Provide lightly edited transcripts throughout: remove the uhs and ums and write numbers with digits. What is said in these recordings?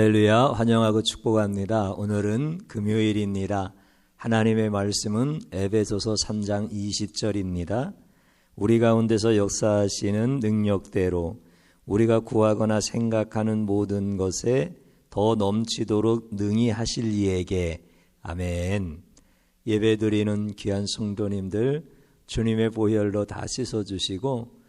할렐루야, 환영하고 축복합니다. 오늘은 금요일입니다. 하나님의 말씀은 에베소서 3장 20절입니다. 우리 가운데서 역사하시는 능력대로 우리가 구하거나 생각하는 모든 것에 더 넘치도록 능히 하실 이에게. 아멘. 예배드리는 귀한 성도님들, 주님의 보혈로 다 씻어주시고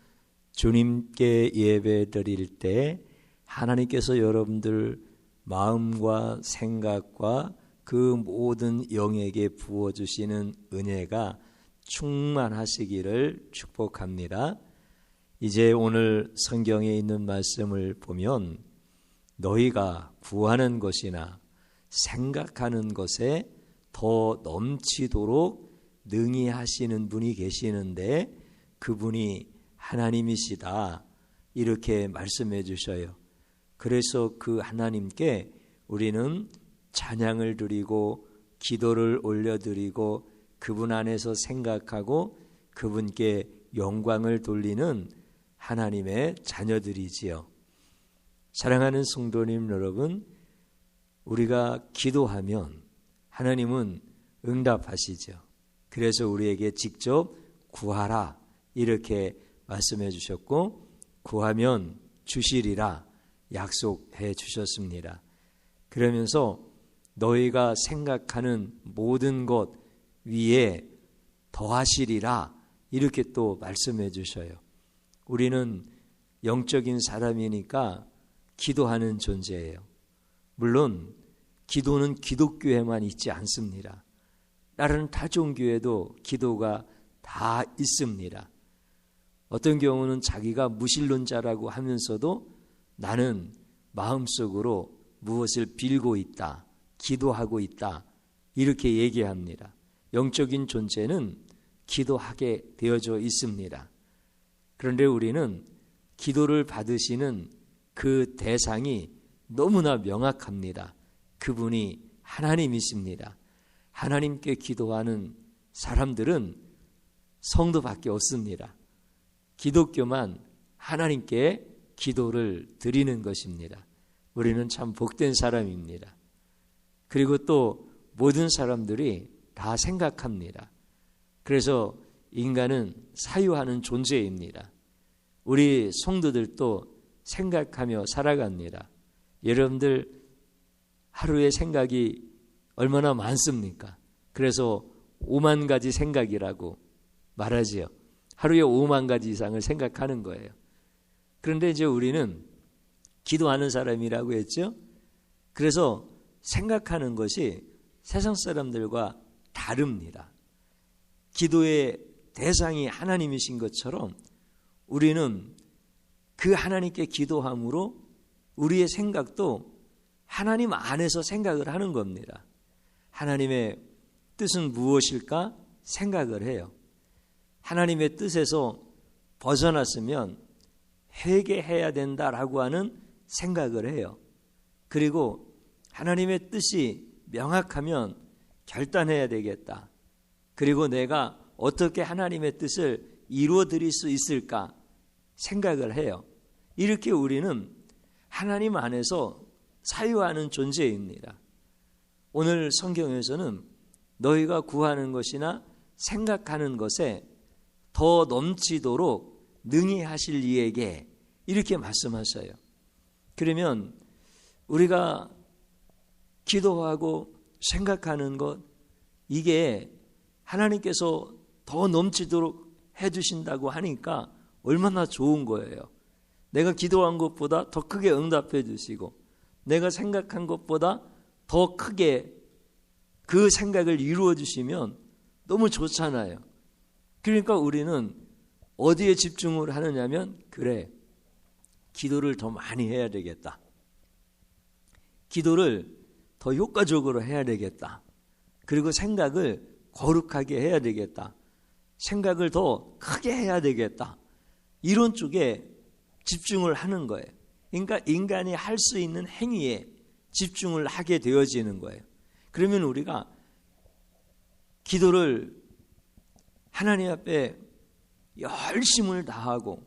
주님께 예배드릴 때 하나님께서 여러분들 마음과 생각과 그 모든 영에게 부어주시는 은혜가 충만하시기를 축복합니다. 이제 오늘 성경에 있는 말씀을 보면 너희가 구하는 것이나 생각하는 것에 더 넘치도록 능히 하시는 분이 계시는데 그분이 하나님이시다, 이렇게 말씀해 주셔요. 그래서 그 하나님께 우리는 찬양을 드리고 기도를 올려드리고 그분 안에서 생각하고 그분께 영광을 돌리는 하나님의 자녀들이지요. 사랑하는 성도님 여러분, 우리가 기도하면 하나님은 응답하시죠. 그래서 우리에게 직접 구하라, 이렇게 말씀해 주셨고 구하면 주시리라 약속해 주셨습니다. 그러면서 너희가 생각하는 모든 것 위에 더하시리라, 이렇게 또 말씀해 주셔요. 우리는 영적인 사람이니까 기도하는 존재예요. 물론 기도는 기독교에만 있지 않습니다. 다른 타종교에도 기도가 다 있습니다. 어떤 경우는 자기가 무신론자라고 하면서도 나는 마음속으로 무엇을 빌고 있다, 기도하고 있다, 이렇게 얘기합니다. 영적인 존재는 기도하게 되어져 있습니다. 그런데 우리는 기도를 받으시는 그 대상이 너무나 명확합니다. 그분이 하나님이십니다. 하나님께 기도하는 사람들은 성도밖에 없습니다. 기독교만 하나님께 기도를 드리는 것입니다. 우리는 참 복된 사람입니다. 그리고 또 모든 사람들이 다 생각합니다. 그래서 인간은 사유하는 존재입니다. 우리 성도들도 생각하며 살아갑니다. 여러분들 하루에 생각이 얼마나 많습니까? 그래서 5만 가지 생각이라고 말하지요. 하루에 5만 가지 이상을 생각하는 거예요. 그런데 이제 우리는 기도하는 사람이라고 했죠. 그래서 생각하는 것이 세상 사람들과 다릅니다. 기도의 대상이 하나님이신 것처럼 우리는 그 하나님께 기도함으로 우리의 생각도 하나님 안에서 생각을 하는 겁니다. 하나님의 뜻은 무엇일까 생각을 해요. 하나님의 뜻에서 벗어났으면 회개해야 된다라고 하는 생각을 해요. 그리고 하나님의 뜻이 명확하면 결단해야 되겠다. 그리고 내가 어떻게 하나님의 뜻을 이루어 드릴 수 있을까 생각을 해요. 이렇게 우리는 하나님 안에서 사유하는 존재입니다. 오늘 성경에서는 너희가 구하는 것이나 생각하는 것에 더 넘치도록 능히 하실 이에게, 이렇게 말씀하셔요. 그러면 우리가 기도하고 생각하는 것, 이게 하나님께서 더 넘치도록 해주신다고 하니까 얼마나 좋은 거예요. 내가 기도한 것보다 더 크게 응답해 주시고 내가 생각한 것보다 더 크게 그 생각을 이루어 주시면 너무 좋잖아요. 그러니까 우리는 어디에 집중을 하느냐면, 그래, 기도를 더 많이 해야 되겠다. 기도를 더 효과적으로 해야 되겠다. 그리고 생각을 거룩하게 해야 되겠다. 생각을 더 크게 해야 되겠다. 이런 쪽에 집중을 하는 거예요. 그러니까 인간이 할 수 있는 행위에 집중을 하게 되어지는 거예요. 그러면 우리가 기도를 하나님 앞에 열심을 다하고,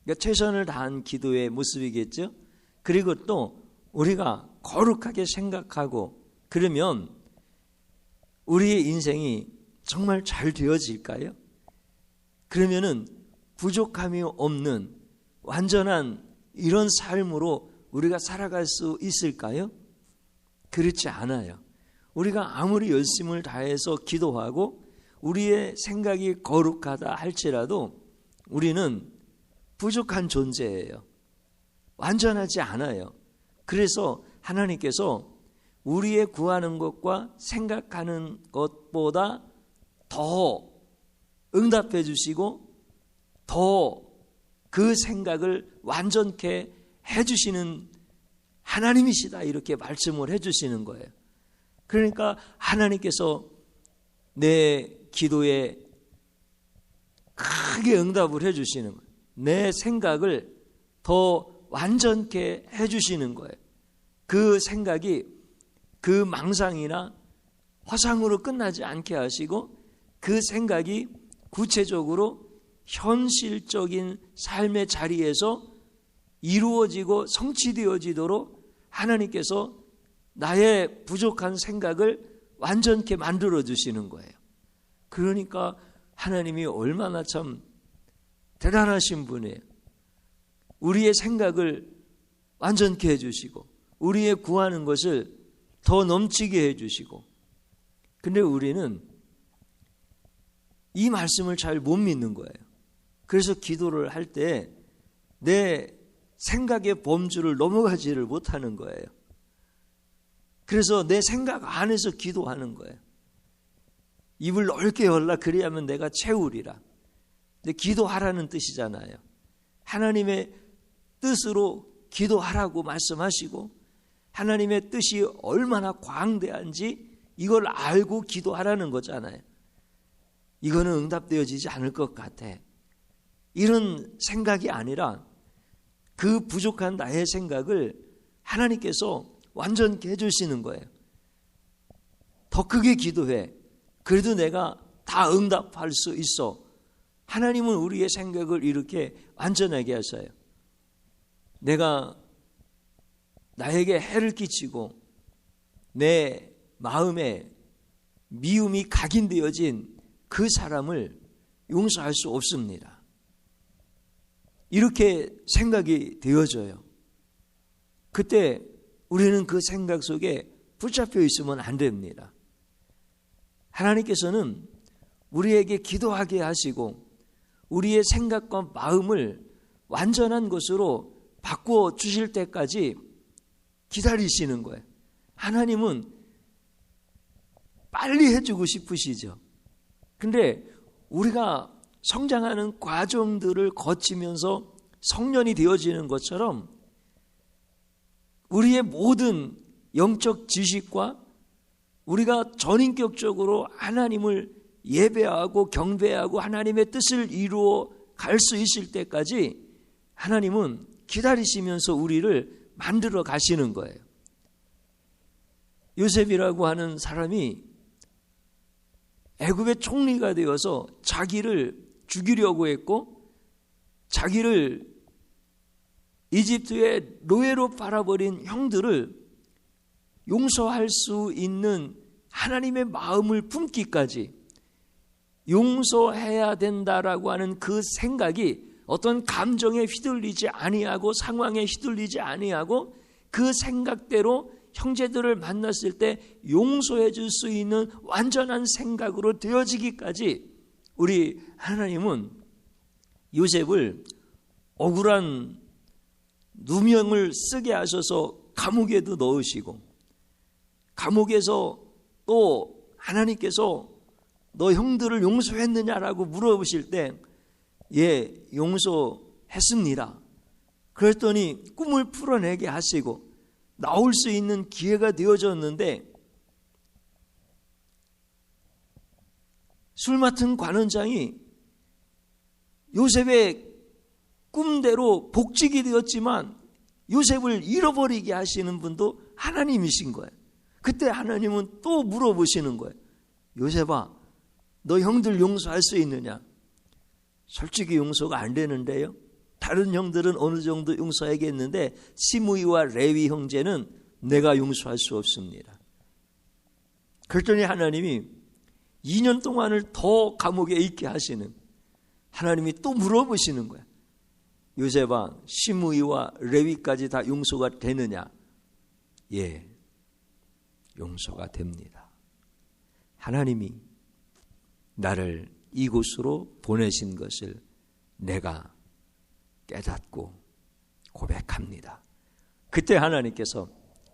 그러니까 최선을 다한 기도의 모습이겠죠. 그리고 또 우리가 거룩하게 생각하고 그러면 우리의 인생이 정말 잘 되어질까요? 그러면은 부족함이 없는 완전한 이런 삶으로 우리가 살아갈 수 있을까요? 그렇지 않아요. 우리가 아무리 열심을 다해서 기도하고 우리의 생각이 거룩하다 할지라도 우리는 부족한 존재예요. 완전하지 않아요. 그래서 하나님께서 우리의 구하는 것과 생각하는 것보다 더 응답해 주시고 더 그 생각을 완전케 해주시는 하나님이시다 이렇게 말씀을 해주시는 거예요. 그러니까 하나님께서 내 기도에 크게 응답을 해주시는 거예요. 내 생각을 더 완전케 해주시는 거예요. 그 생각이 그 망상이나 허상으로 끝나지 않게 하시고 그 생각이 구체적으로 현실적인 삶의 자리에서 이루어지고 성취되어지도록 하나님께서 나의 부족한 생각을 완전케 만들어 주시는 거예요. 그러니까 하나님이 얼마나 참 대단하신 분이에요. 우리의 생각을 완전케 해주시고 우리의 구하는 것을 더 넘치게 해주시고, 근데 우리는 이 말씀을 잘 못 믿는 거예요. 그래서 기도를 할 때 내 생각의 범주를 넘어가지를 못하는 거예요. 그래서 내 생각 안에서 기도하는 거예요. 입을 넓게 열라 그리하면 내가 채우리라. 근데 기도하라는 뜻이잖아요. 하나님의 뜻으로 기도하라고 말씀하시고 하나님의 뜻이 얼마나 광대한지 이걸 알고 기도하라는 거잖아요. 이거는 응답되어지지 않을 것 같아. 이런 생각이 아니라 그 부족한 나의 생각을 하나님께서 완전히 해주시는 거예요. 더 크게 기도해. 그래도 내가 다 응답할 수 있어. 하나님은 우리의 생각을 이렇게 완전하게 하셔요. 내가 나에게 해를 끼치고 내 마음에 미움이 각인되어진 그 사람을 용서할 수 없습니다. 이렇게 생각이 되어져요. 그때 우리는 그 생각 속에 붙잡혀 있으면 안 됩니다. 하나님께서는 우리에게 기도하게 하시고 우리의 생각과 마음을 완전한 것으로 바꾸어 주실 때까지 기다리시는 거예요. 하나님은 빨리 해주고 싶으시죠. 근데 우리가 성장하는 과정들을 거치면서 성년이 되어지는 것처럼 우리의 모든 영적 지식과 우리가 전인격적으로 하나님을 예배하고 경배하고 하나님의 뜻을 이루어 갈 수 있을 때까지 하나님은 기다리시면서 우리를 만들어 가시는 거예요. 요셉이라고 하는 사람이 애굽의 총리가 되어서 자기를 죽이려고 했고 자기를 이집트의 노예로 팔아버린 형들을 용서할 수 있는 하나님의 마음을 품기까지 용서해야 된다라고 하는 그 생각이 어떤 감정에 휘둘리지 아니하고 상황에 휘둘리지 아니하고 그 생각대로 형제들을 만났을 때 용서해 줄 수 있는 완전한 생각으로 되어지기까지 우리 하나님은 요셉을 억울한 누명을 쓰게 하셔서 감옥에도 넣으시고 감옥에서 또 하나님께서 너 형들을 용서했느냐라고 물어보실 때 예, 용서했습니다. 그랬더니 꿈을 풀어내게 하시고 나올 수 있는 기회가 되어졌는데 술 맡은 관원장이 요셉의 꿈대로 복직이 되었지만 요셉을 잃어버리게 하시는 분도 하나님이신 거예요. 그때 하나님은 또 물어보시는 거예요. 요셉아, 너 형들 용서할 수 있느냐? 솔직히 용서가 안 되는데요. 다른 형들은 어느 정도 용서하겠는데 시므이와 레위 형제는 내가 용서할 수 없습니다. 그랬더니 하나님이 2년 동안을 더 감옥에 있게 하시는, 하나님이 또 물어보시는 거야. 요셉아, 시므이와 레위까지 다 용서가 되느냐? 예, 용서가 됩니다. 하나님이 나를 이곳으로 보내신 것을 내가 깨닫고 고백합니다. 그때 하나님께서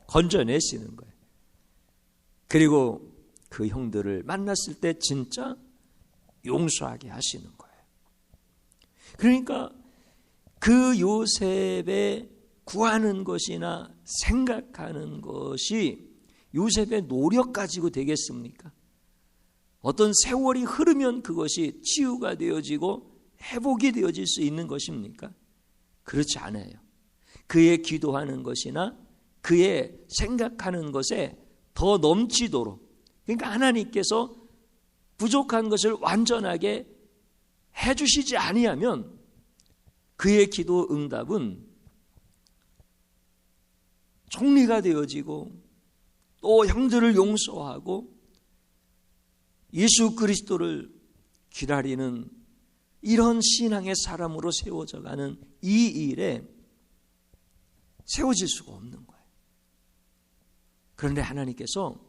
건져내시는 거예요. 그리고 그 형들을 만났을 때 진짜 용서하게 하시는 거예요. 그러니까 그 요셉의 구하는 것이나 생각하는 것이 요셉의 노력 가지고 되겠습니까? 어떤 세월이 흐르면 그것이 치유가 되어지고 회복이 되어질 수 있는 것입니까? 그렇지 않아요. 그의 기도하는 것이나 그의 생각하는 것에 더 넘치도록, 그러니까 하나님께서 부족한 것을 완전하게 해주시지 아니하면 그의 기도 응답은 정리가 되어지고 또 형들을 용서하고 예수 그리스도를 기다리는 이런 신앙의 사람으로 세워져 가는 이 일에 세워질 수가 없는 거예요. 그런데 하나님께서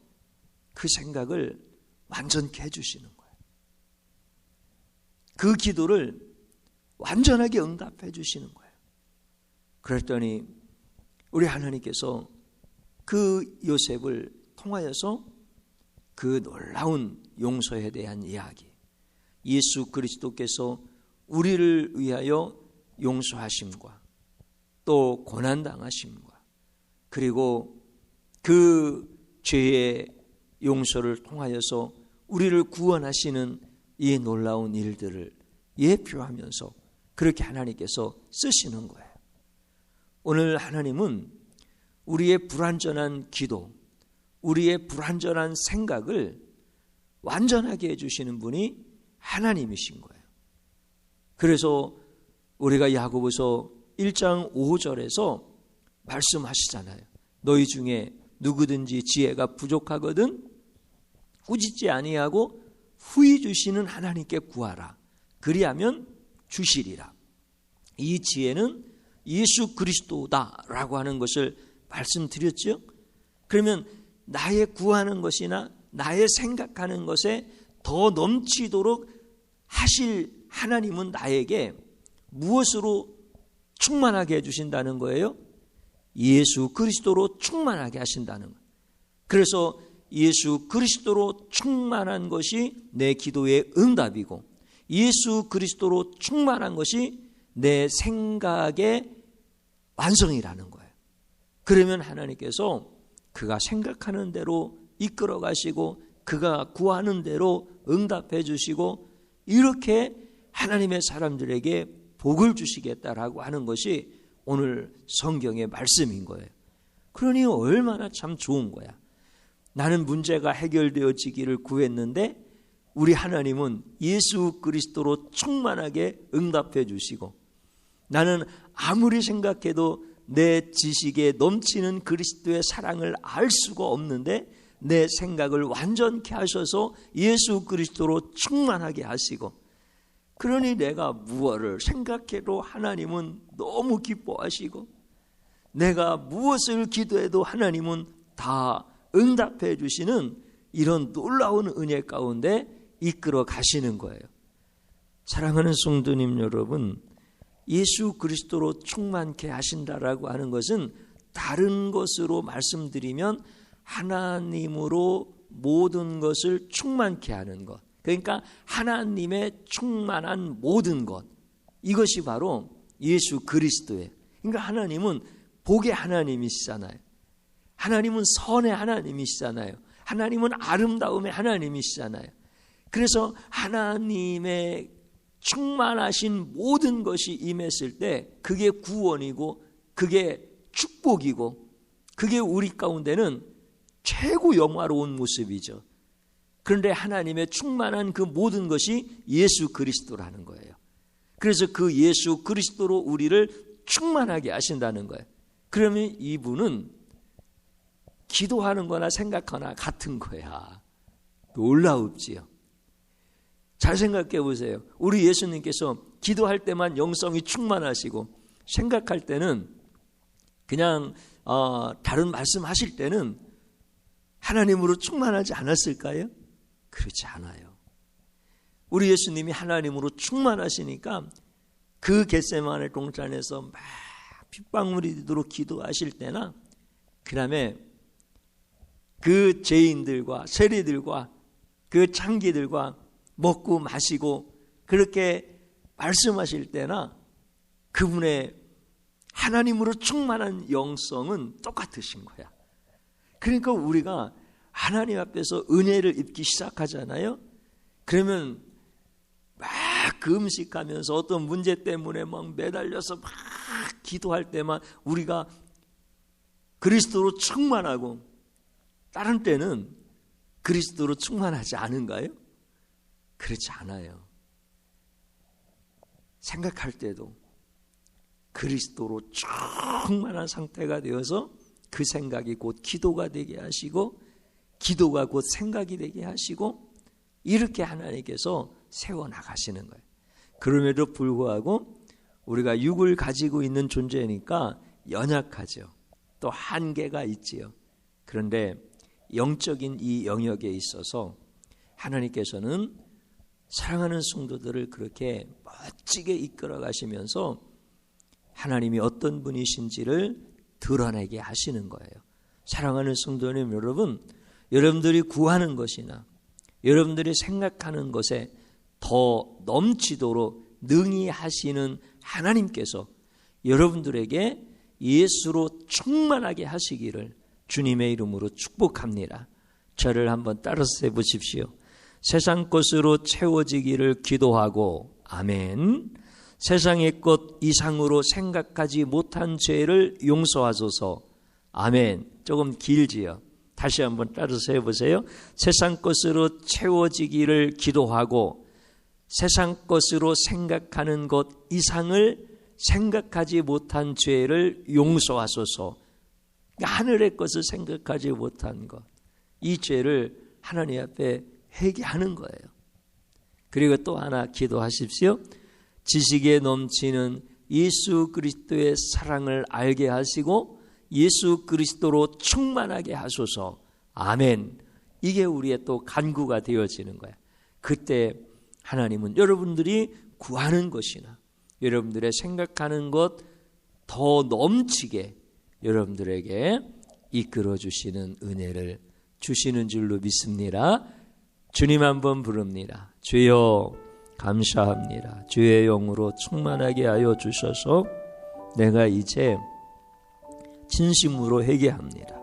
그 생각을 완전케 해주시는 거예요. 그 기도를 완전하게 응답해 주시는 거예요. 그랬더니 우리 하나님께서 그 요셉을 통하여서 그 놀라운 용서에 대한 이야기, 예수 그리스도께서 우리를 위하여 용서하심과 또 고난당하심과 그리고 그 죄의 용서를 통하여서 우리를 구원하시는 이 놀라운 일들을 예표하면서 그렇게 하나님께서 쓰시는 거예요. 오늘 하나님은 우리의 불완전한 기도, 우리의 불완전한 생각을 완전하게 해주시는 분이 하나님이신 거예요. 그래서 우리가 야고보서 1장 5절에서 말씀하시잖아요. 너희 중에 누구든지 지혜가 부족하거든 꾸짖지 아니하고 후히 주시는 하나님께 구하라. 그리하면 주시리라. 이 지혜는 예수 그리스도다라고 하는 것을 말씀드렸죠. 그러면 나의 구하는 것이나 나의 생각하는 것에 더 넘치도록 하실 하나님은 나에게 무엇으로 충만하게 해주신다는 거예요? 예수 그리스도로 충만하게 하신다는 거예요. 그래서 예수 그리스도로 충만한 것이 내 기도의 응답이고 예수 그리스도로 충만한 것이 내 생각의 완성이라는 거예요. 그러면 하나님께서 그가 생각하는 대로 이끌어 가시고 그가 구하는 대로 응답해 주시고 이렇게 하나님의 사람들에게 복을 주시겠다라고 하는 것이 오늘 성경의 말씀인 거예요. 그러니 얼마나 참 좋은 거야. 나는 문제가 해결되어지기를 구했는데 우리 하나님은 예수 그리스도로 충만하게 응답해 주시고 나는 아무리 생각해도 내 지식에 넘치는 그리스도의 사랑을 알 수가 없는데 내 생각을 완전케 하셔서 예수 그리스도로 충만하게 하시고 그러니 내가 무엇을 생각해도 하나님은 너무 기뻐하시고 내가 무엇을 기도해도 하나님은 다 응답해 주시는 이런 놀라운 은혜 가운데 이끌어 가시는 거예요. 사랑하는 성도님 여러분, 예수 그리스도로 충만케 하신다라고 하는 것은 다른 것으로 말씀드리면 하나님으로 모든 것을 충만케 하는 것, 그러니까 하나님의 충만한 모든 것, 이것이 바로 예수 그리스도예요. 그러니까 하나님은 복의 하나님이시잖아요. 하나님은 선의 하나님이시잖아요. 하나님은 아름다움의 하나님이시잖아요. 그래서 하나님의 충만하신 모든 것이 임했을 때 그게 구원이고 그게 축복이고 그게 우리 가운데는 최고 영화로운 모습이죠. 그런데 하나님의 충만한 그 모든 것이 예수 그리스도라는 거예요. 그래서 그 예수 그리스도로 우리를 충만하게 하신다는 거예요. 그러면 이분은 기도하는 거나 생각하나 같은 거야. 놀라웁지요. 잘 생각해 보세요. 우리 예수님께서 기도할 때만 영성이 충만하시고 생각할 때는 그냥 다른 말씀하실 때는 하나님으로 충만하지 않았을까요? 그렇지 않아요. 우리 예수님이 하나님으로 충만하시니까 그 겟세마네 동산에서 막 핏방울이 되도록 기도하실 때나 그 다음에 그 죄인들과 세리들과 그 창기들과 먹고 마시고 그렇게 말씀하실 때나 그분의 하나님으로 충만한 영성은 똑같으신 거야. 그러니까 우리가 하나님 앞에서 은혜를 입기 시작하잖아요. 그러면 막 금식하면서 어떤 문제 때문에 막 매달려서 막 기도할 때만 우리가 그리스도로 충만하고 다른 때는 그리스도로 충만하지 않은가요? 그렇지 않아요. 생각할 때도 그리스도로 충만한 상태가 되어서 그 생각이 곧 기도가 되게 하시고 기도가 곧 생각이 되게 하시고 이렇게 하나님께서 세워나가시는 거예요. 그럼에도 불구하고 우리가 육을 가지고 있는 존재니까 연약하죠. 또 한계가 있지요. 그런데 영적인 이 영역에 있어서 하나님께서는 사랑하는 성도들을 그렇게 멋지게 이끌어 가시면서 하나님이 어떤 분이신지를 드러내게 하시는 거예요. 사랑하는 성도님 여러분, 여러분들이 구하는 것이나 여러분들이 생각하는 것에 더 넘치도록 능히 하시는 하나님께서 여러분들에게 예수로 충만하게 하시기를 주님의 이름으로 축복합니다. 저를 한번 따라서 해보십시오. 세상 것으로 채워지기를 기도하고 아멘. 세상의 것 이상으로 생각하지 못한 죄를 용서하소서 아멘. 조금 길지요. 다시 한번 따라서 해보세요. 세상 것으로 채워지기를 기도하고 세상 것으로 생각하는 것 이상을 생각하지 못한 죄를 용서하소서. 하늘의 것을 생각하지 못한 것, 이 죄를 하나님 앞에 회개하는 거예요. 그리고 또 하나 기도하십시오. 지식에 넘치는 예수 그리스도의 사랑을 알게 하시고 예수 그리스도로 충만하게 하소서 아멘. 이게 우리의 또 간구가 되어지는 거예요. 그때 하나님은 여러분들이 구하는 것이나 여러분들의 생각하는 것 더 넘치게 여러분들에게 이끌어 주시는 은혜를 주시는 줄로 믿습니다. 주님 한번 부릅니다. 주여 감사합니다. 주의 영으로 충만하게 하여 주셔서 내가 이제 진심으로 회개합니다.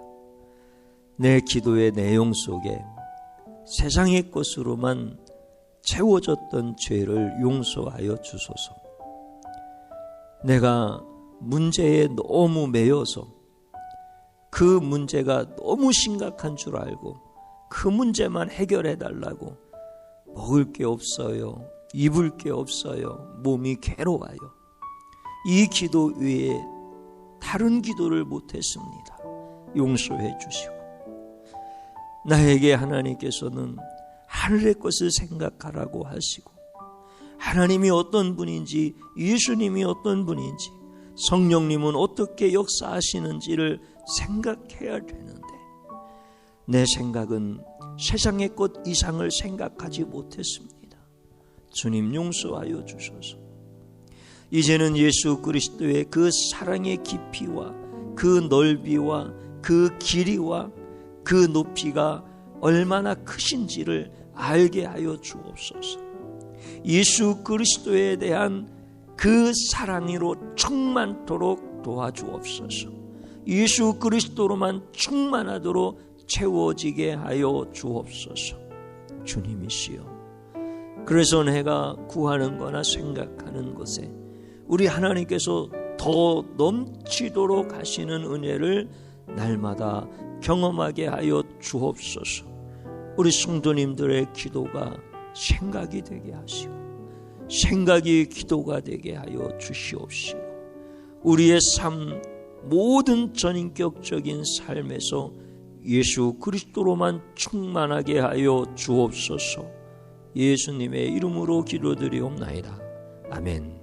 내 기도의 내용 속에 세상의 것으로만 채워졌던 죄를 용서하여 주소서. 내가 문제에 너무 매여서 그 문제가 너무 심각한 줄 알고 그 문제만 해결해 달라고 먹을 게 없어요. 입을 게 없어요. 몸이 괴로워요. 이 기도 외에 다른 기도를 못했습니다. 용서해 주시고 나에게 하나님께서는 하늘의 것을 생각하라고 하시고 하나님이 어떤 분인지 예수님이 어떤 분인지 성령님은 어떻게 역사하시는지를 생각해야 되는데 내 생각은 세상의 것 이상을 생각하지 못했습니다. 주님 용서하여 주소서. 이제는 예수 그리스도의 그 사랑의 깊이와 그 넓이와 그 길이와 그 높이가 얼마나 크신지를 알게 하여 주옵소서. 예수 그리스도에 대한 그 사랑으로 충만토록 도와주옵소서. 예수 그리스도로만 충만하도록 채워지게 하여 주옵소서. 주님이시여, 그래서 내가 구하는 거나 생각하는 것에 우리 하나님께서 더 넘치도록 하시는 은혜를 날마다 경험하게 하여 주옵소서. 우리 성도님들의 기도가 생각이 되게 하시고 생각이 기도가 되게 하여 주시옵시고 우리의 삶 모든 전인격적인 삶에서 예수 그리스도로만 충만하게 하여 주옵소서. 예수님의 이름으로 기도드리옵나이다. 아멘.